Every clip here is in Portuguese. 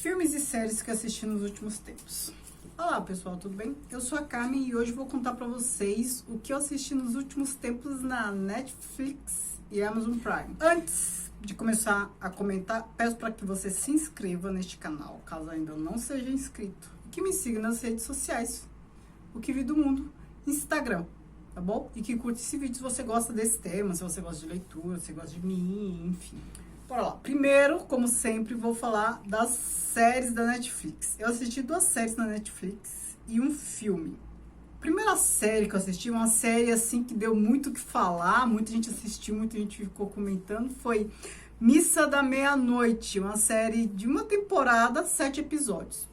Filmes e séries que assisti nos últimos tempos. Olá pessoal, tudo bem? Eu sou a Carmen e hoje vou contar pra vocês o que eu assisti nos últimos tempos na Netflix e Amazon Prime. Antes de começar a comentar, peço para que você se inscreva neste canal, caso ainda não seja inscrito. E que me siga nas redes sociais, o que vi do mundo, Instagram, tá bom? E que curte esse vídeo se você gosta desse tema, se você gosta de leitura, se você gosta de mim, enfim. Bora lá. Primeiro, como sempre, vou falar das séries da Netflix. Eu assisti 2 séries na Netflix e um filme. A primeira série que eu assisti, uma série assim que deu muito o que falar, muita gente assistiu, muita gente ficou comentando, foi Missa da Meia-Noite, uma série de uma temporada, 7 episódios.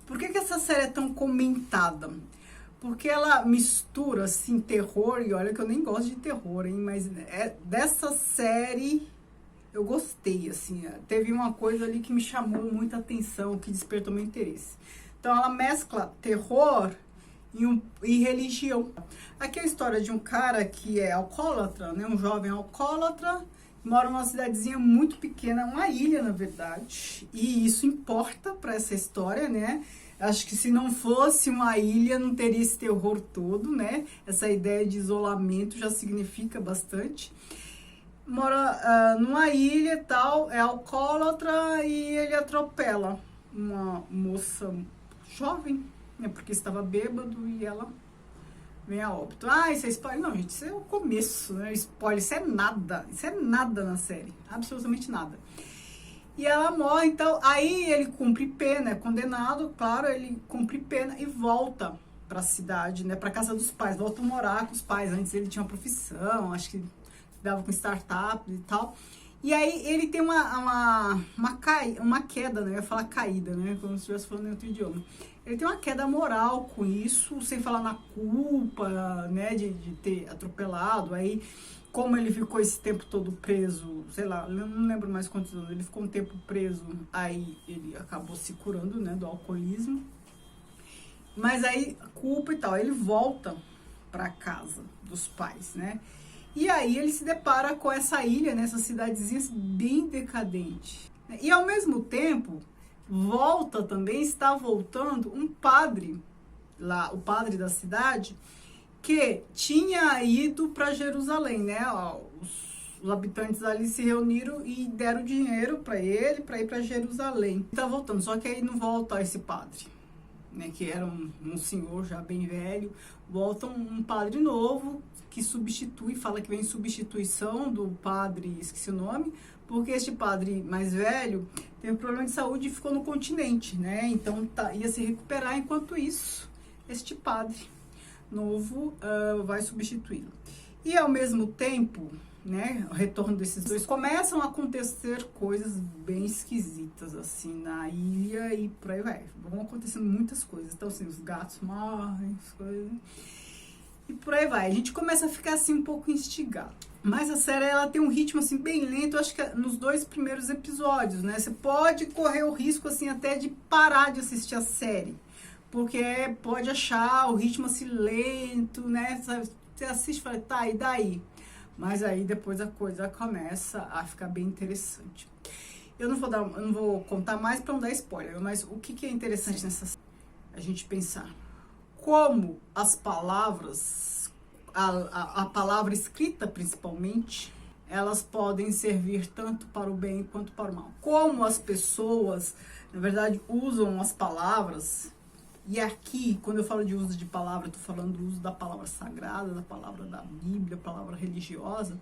Por que essa série é tão comentada? Porque ela mistura, assim, terror, e olha que eu nem gosto de terror, hein, mas dessa série eu gostei, assim, teve uma coisa ali que me chamou muita atenção, que despertou meu interesse. Então ela mescla terror e religião. Aqui é a história de um cara que é alcoólatra, né, um jovem alcoólatra, mora numa cidadezinha muito pequena, uma ilha, na verdade, e isso importa para essa história, né? Acho que se não fosse uma ilha, não teria esse terror todo, né? Essa ideia de isolamento já significa bastante. Mora numa ilha e tal, é alcoólatra e ele atropela uma moça jovem, né? Porque estava bêbado e ela vem a óbito. Ah, isso é spoiler? Não, gente, isso é o começo, né? Spoiler, isso é nada na série, absolutamente nada. E ela morre, então, aí ele cumpre pena, é condenado, claro, ele cumpre pena e volta para a cidade, né, para casa dos pais, volta a morar com os pais. Antes ele tinha uma profissão, acho que dava com startup e tal. E aí ele tem uma queda, né, eu ia falar caída, né, como se estivesse falando em outro idioma. Ele tem uma queda moral com isso, sem falar na culpa, né, de ter atropelado. Aí, como ele ficou esse tempo todo preso, sei lá, eu não lembro mais quantos anos, ele ficou um tempo preso, aí ele acabou se curando, né, do alcoolismo. Mas aí, culpa e tal, ele volta para casa dos pais, né? E aí ele se depara com essa ilha, né, essa cidadezinha bem decadente. E ao mesmo tempo, está voltando um padre lá, o padre da cidade, que tinha ido para Jerusalém, né? Os habitantes ali se reuniram e deram dinheiro para ele para ir para Jerusalém. Tá voltando, só que aí não volta esse padre, né? Que era um senhor já bem velho. Volta um padre novo que substitui, fala que vem em substituição do padre, esqueci o nome, porque este padre mais velho teve um problema de saúde e ficou no continente, né? Então ia se recuperar. Enquanto isso, este padre novo vai substituí-lo. E ao mesmo tempo, né, o retorno desses dois, começam a acontecer coisas bem esquisitas assim na ilha e por aí vai. Vão acontecendo muitas coisas. Então assim, os gatos morrem, as coisas, e por aí vai. A gente começa a ficar assim um pouco instigado. Mas a série, ela tem um ritmo assim bem lento, acho que nos 2 primeiros episódios, né? Você pode correr o risco assim até de parar de assistir a série, porque pode achar o ritmo assim lento, né? Você assiste e fala, tá, e daí? Mas aí depois a coisa começa a ficar bem interessante. Eu não vou contar mais para não dar spoiler, mas o que é interessante nessa série? A gente pensar como as palavras, a palavra escrita principalmente, elas podem servir tanto para o bem quanto para o mal. Como as pessoas, na verdade, usam as palavras. E aqui, quando eu falo de uso de palavra, eu tô falando do uso da palavra sagrada, da palavra da Bíblia, palavra religiosa.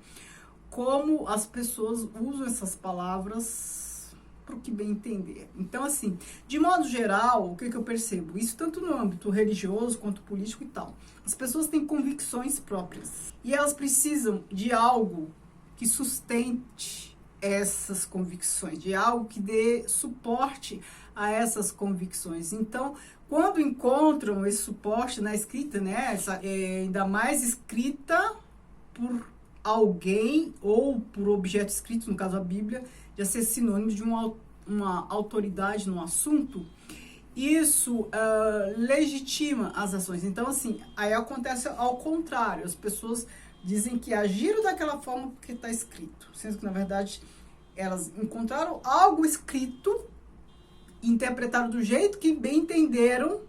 Como as pessoas usam essas palavras para o que bem entender. Então, assim, de modo geral, o que eu percebo? Isso tanto no âmbito religioso quanto político e tal. As pessoas têm convicções próprias. E elas precisam de algo que sustente essas convicções, de algo que dê suporte a essas convicções. Então, quando encontram esse suporte na escrita, né, ainda mais escrita por alguém ou por objeto escrito, no caso a Bíblia, já ser sinônimo de uma autoridade no assunto, isso legitima as ações. Então, assim, aí acontece ao contrário, as pessoas dizem que agiram daquela forma porque está escrito, sendo que, na verdade, elas encontraram algo escrito interpretaram do jeito que bem entenderam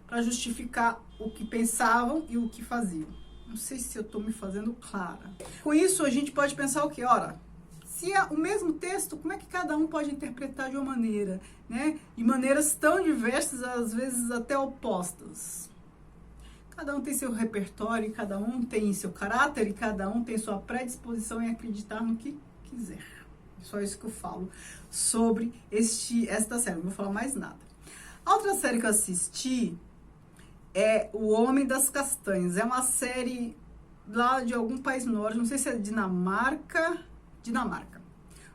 para justificar o que pensavam e o que faziam. Não sei se eu estou me fazendo clara. Com isso, a gente pode pensar o quê? Ora, se é o mesmo texto, como é que cada um pode interpretar de uma maneira, né? De maneiras tão diversas, às vezes até opostas. Cada um tem seu repertório, cada um tem seu caráter e cada um tem sua predisposição em acreditar no que quiser. Só isso que eu falo sobre esta série, não vou falar mais nada. A outra série que eu assisti é O Homem das Castanhas. É uma série lá de algum país nórdico, não sei se é Dinamarca.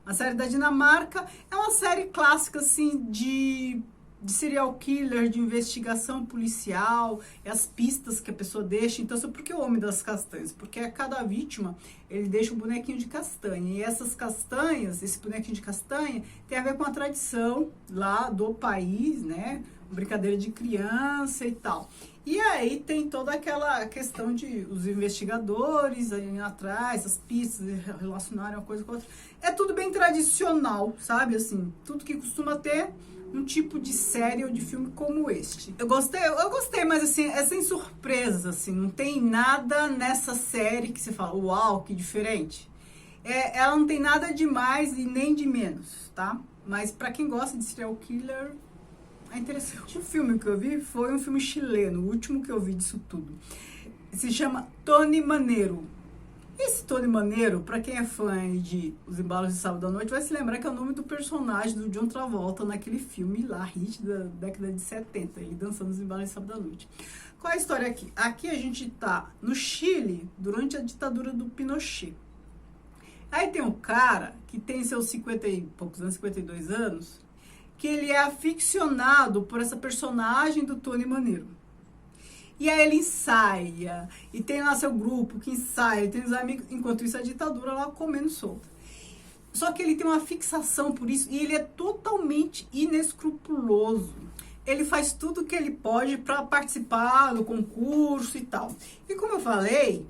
Uma série da Dinamarca. É uma série clássica, assim, de serial killer, de investigação policial, as pistas que a pessoa deixa. Então, por que o Homem das Castanhas? Porque a cada vítima, ele deixa um bonequinho de castanha. E essas castanhas, esse bonequinho de castanha, tem a ver com a tradição lá do país, né? Brincadeira de criança e tal. E aí tem toda aquela questão de os investigadores aí atrás, as pistas relacionarem uma coisa com a outra. É tudo bem tradicional, sabe? Assim, tudo que costuma ter um tipo de série ou de filme como este. Eu gostei, mas assim, é sem surpresa, assim, não tem nada nessa série que você fala, uau, que diferente. Ela não tem nada de mais e nem de menos, tá? Mas pra quem gosta de serial killer, é interessante. O filme que eu vi foi um filme chileno, o último que eu vi disso tudo. Se chama Tony Manero. Esse Tony Manero, pra quem é fã de Os Embalos de Sábado à Noite, vai se lembrar que é o nome do personagem do John Travolta naquele filme lá, hit da década de 70, ele dançando Os Embalos de Sábado à Noite. Qual é a história aqui? Aqui a gente tá no Chile, durante a ditadura do Pinochet. Aí tem um cara que tem seus 50 e poucos anos, 52 anos, que ele é aficionado por essa personagem do Tony Manero. E aí ele ensaia, e tem lá seu grupo que ensaia, tem os amigos, enquanto isso a ditadura lá comendo solta. Só que ele tem uma fixação por isso, e ele é totalmente inescrupuloso. Ele faz tudo o que ele pode para participar do concurso e tal. E como eu falei,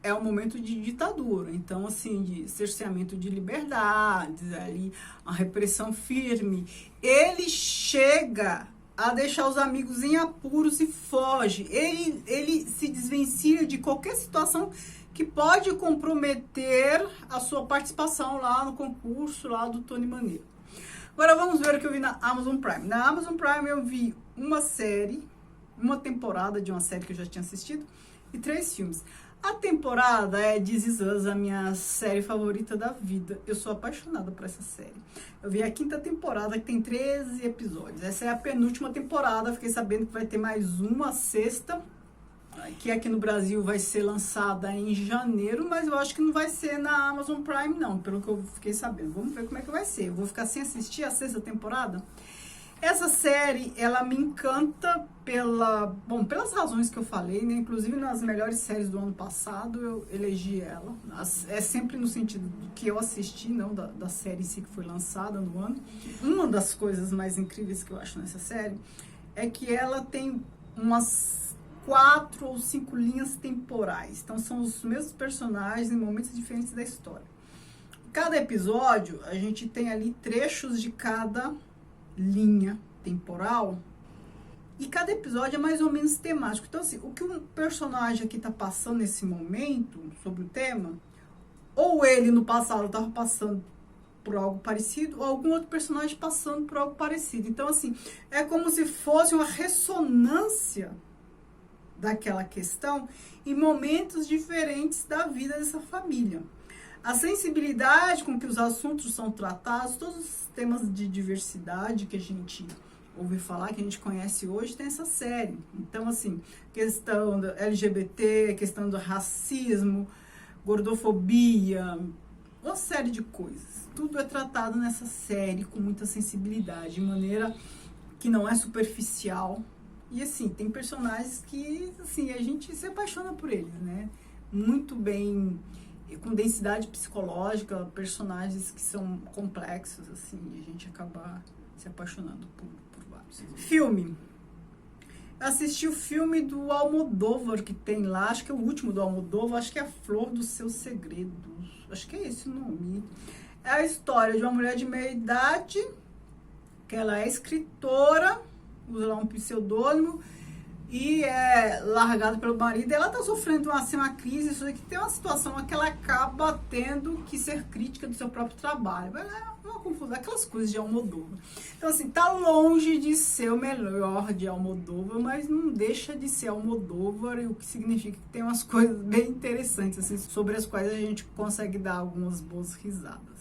é um momento de ditadura, então assim, de cerceamento de liberdades, ali, uma repressão firme. Ele chega a deixar os amigos em apuros e foge. Ele se desvencilha de qualquer situação que pode comprometer a sua participação lá no concurso lá do Tony Manero. Agora vamos ver o que eu vi na Amazon Prime. Na Amazon Prime eu vi uma série, uma temporada de uma série que eu já tinha assistido e 3 filmes. A temporada é This Is Us, a minha série favorita da vida. Eu sou apaixonada por essa série. Eu vi a 5ª temporada, que tem 13 episódios. Essa é a penúltima temporada. Fiquei sabendo que vai ter mais uma, 6ª, que aqui no Brasil vai ser lançada em janeiro, mas eu acho que não vai ser na Amazon Prime, não, pelo que eu fiquei sabendo. Vamos ver como é que vai ser. Eu vou ficar sem assistir a 6ª temporada. Essa série, ela me encanta pelas razões que eu falei, né? Inclusive nas melhores séries do ano passado, eu elegi ela. É sempre no sentido do que eu assisti, não da série em si que foi lançada no ano. Uma das coisas mais incríveis que eu acho nessa série é que ela tem umas 4 ou 5 linhas temporais. Então são os mesmos personagens em momentos diferentes da história. Cada episódio, a gente tem ali trechos de cada linha temporal e cada episódio é mais ou menos temático. Então assim, o que um personagem aqui tá passando nesse momento sobre o tema, ou ele no passado estava passando por algo parecido, ou algum outro personagem passando por algo parecido. Então assim, é como se fosse uma ressonância daquela questão em momentos diferentes da vida dessa família. A sensibilidade com que os assuntos são tratados, todos os temas de diversidade que a gente ouve falar, que a gente conhece hoje, tem essa série. Então, assim, questão do LGBT, questão do racismo, gordofobia, uma série de coisas. Tudo é tratado nessa série com muita sensibilidade, de maneira que não é superficial. E, assim, tem personagens que, assim, a gente se apaixona por eles, né? Muito bem, com densidade psicológica, personagens que são complexos, assim, e a gente acaba se apaixonando por vários. Filme. Eu assisti o filme do Almodóvar que tem lá, acho que é o último do Almodóvar, acho que é A Flor dos Seus Segredos, acho que é esse o nome. É a história de uma mulher de meia idade, que ela é escritora, usa lá um pseudônimo, e é largada pelo marido. Ela tá sofrendo uma crise, isso aqui tem uma situação que ela acaba tendo que ser crítica do seu próprio trabalho. É uma confusão, aquelas coisas de Almodóvar. Então, assim, tá longe de ser o melhor de Almodóvar, mas não deixa de ser Almodóvar, o que significa que tem umas coisas bem interessantes, assim, sobre as quais a gente consegue dar algumas boas risadas.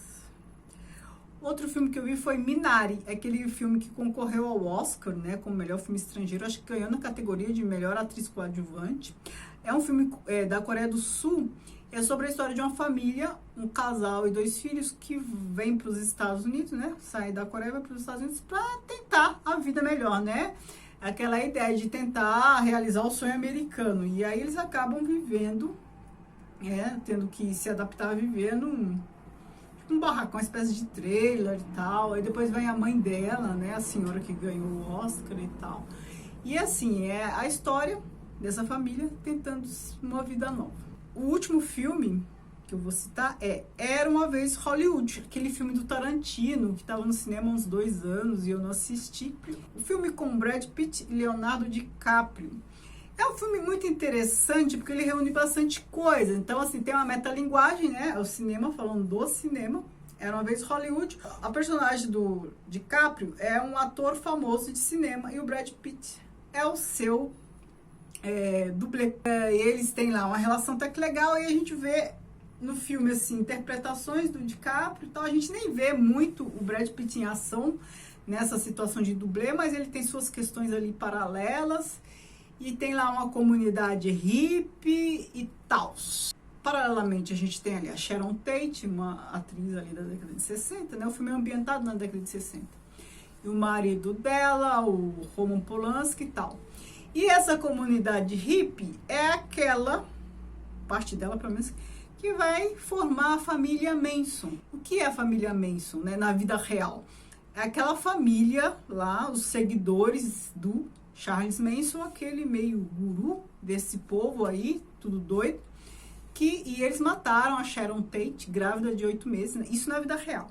Outro filme que eu vi foi Minari, aquele filme que concorreu ao Oscar, né, como melhor filme estrangeiro, acho que ganhou na categoria de melhor atriz coadjuvante. É um filme da Coreia do Sul, é sobre a história de uma família, um casal e 2 filhos que vêm para os Estados Unidos, né, saem da Coreia e vão para os Estados Unidos para tentar a vida melhor, né, aquela ideia de tentar realizar o sonho americano. E aí eles acabam vivendo, tendo que se adaptar a viver um barracão, uma espécie de trailer e tal. Aí depois vem a mãe dela, né, a senhora que ganhou o Oscar e tal. E assim, é a história dessa família tentando uma vida nova. O último filme que eu vou citar é Era Uma Vez Hollywood, aquele filme do Tarantino, que estava no cinema há uns 2 anos e eu não assisti. O filme com Brad Pitt e Leonardo DiCaprio. É um filme muito interessante porque ele reúne bastante coisa. Então, assim, tem uma metalinguagem, né? É o cinema, falando do cinema. Era Uma Vez Hollywood. A personagem do DiCaprio é um ator famoso de cinema e o Brad Pitt é o seu dublê. Eles têm lá uma relação até que legal e a gente vê no filme, assim, interpretações do DiCaprio e tal. A gente nem vê muito o Brad Pitt em ação nessa situação de dublê, mas ele tem suas questões ali paralelas. E tem lá uma comunidade hippie e tal. Paralelamente, a gente tem ali a Sharon Tate, uma atriz ali da década de 60, né? O filme é ambientado na década de 60. E o marido dela, o Roman Polanski e tal. E essa comunidade hippie é aquela, parte dela pelo menos, que vai formar a família Manson. O que é a família Manson, né, na vida real? É aquela família lá, os seguidores do Charles Manson, aquele meio guru desse povo aí, tudo doido, e eles mataram a Sharon Tate, grávida de 8 meses, né? Isso na vida real.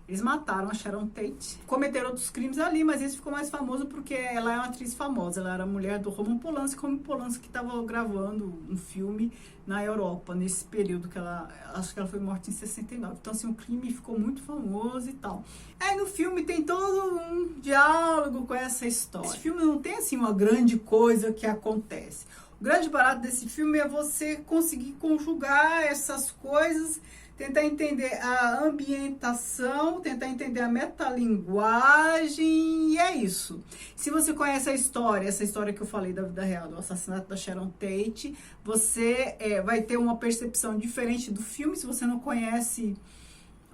Eles mataram a Sharon Tate, cometeram outros crimes ali, mas esse ficou mais famoso porque ela é uma atriz famosa, ela era mulher do Roman Polanski que estava gravando um filme na Europa, nesse período que acho que ela foi morta em 69. Então, assim, o crime ficou muito famoso e tal. Aí no filme tem todo um diálogo com essa história. Esse filme não tem, assim, uma grande coisa que acontece. O grande barato desse filme é você conseguir conjugar essas coisas, tentar entender a ambientação, tentar entender a metalinguagem, e é isso. Se você conhece essa história que eu falei da vida real, do assassinato da Sharon Tate, você vai ter uma percepção diferente do filme. Se você não conhece,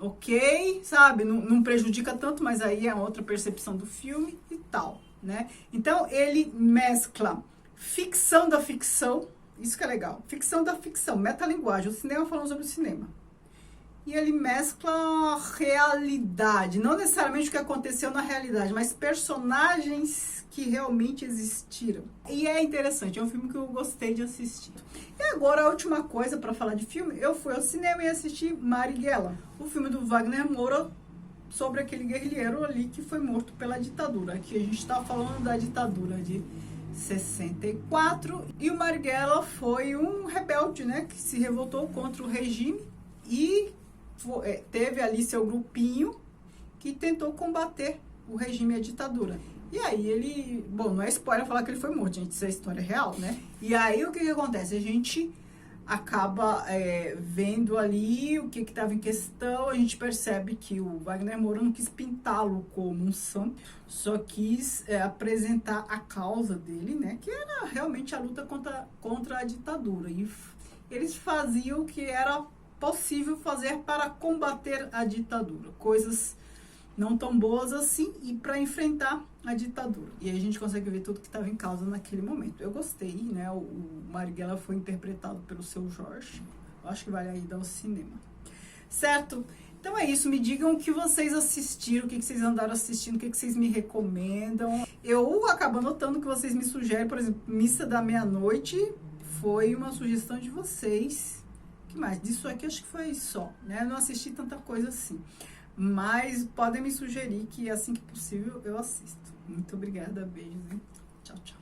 ok, sabe? Não prejudica tanto, mas aí é outra percepção do filme e tal, né? Então, ele mescla ficção da ficção, isso que é legal, ficção da ficção, metalinguagem, o cinema falando sobre o cinema. E ele mescla realidade, não necessariamente o que aconteceu na realidade, mas personagens que realmente existiram. E é interessante, é um filme que eu gostei de assistir. E agora, a última coisa para falar de filme, eu fui ao cinema e assisti Marighella, o filme do Wagner Moura, sobre aquele guerrilheiro ali que foi morto pela ditadura. Aqui a gente está falando da ditadura de 64. E o Marighella foi um rebelde, né, que se revoltou contra o regime e teve ali seu grupinho que tentou combater o regime e a ditadura. E aí ele... Bom, não é spoiler falar que ele foi morto, gente. Isso é história real, né? E aí o que acontece? A gente acaba vendo ali o que estava em questão. A gente percebe que o Wagner Moura não quis pintá-lo como um santo, só quis apresentar a causa dele, né? Que era realmente a luta contra a ditadura. E eles faziam o que era possível fazer para combater a ditadura. Coisas não tão boas assim e para enfrentar a ditadura. E aí a gente consegue ver tudo que estava em causa naquele momento. Eu gostei, né? O Marighella foi interpretado pelo Seu Jorge. Eu acho que vale a ida ao cinema. Certo? Então é isso. Me digam o que vocês assistiram, o que vocês andaram assistindo, o que vocês me recomendam. Eu acabo anotando o que vocês me sugerem. Por exemplo, Missa da Meia-Noite foi uma sugestão de vocês. O que mais? Disso aqui acho que foi só, né? Eu não assisti tanta coisa assim. Mas podem me sugerir que assim que possível eu assisto. Muito obrigada, beijos, hein? Tchau, tchau.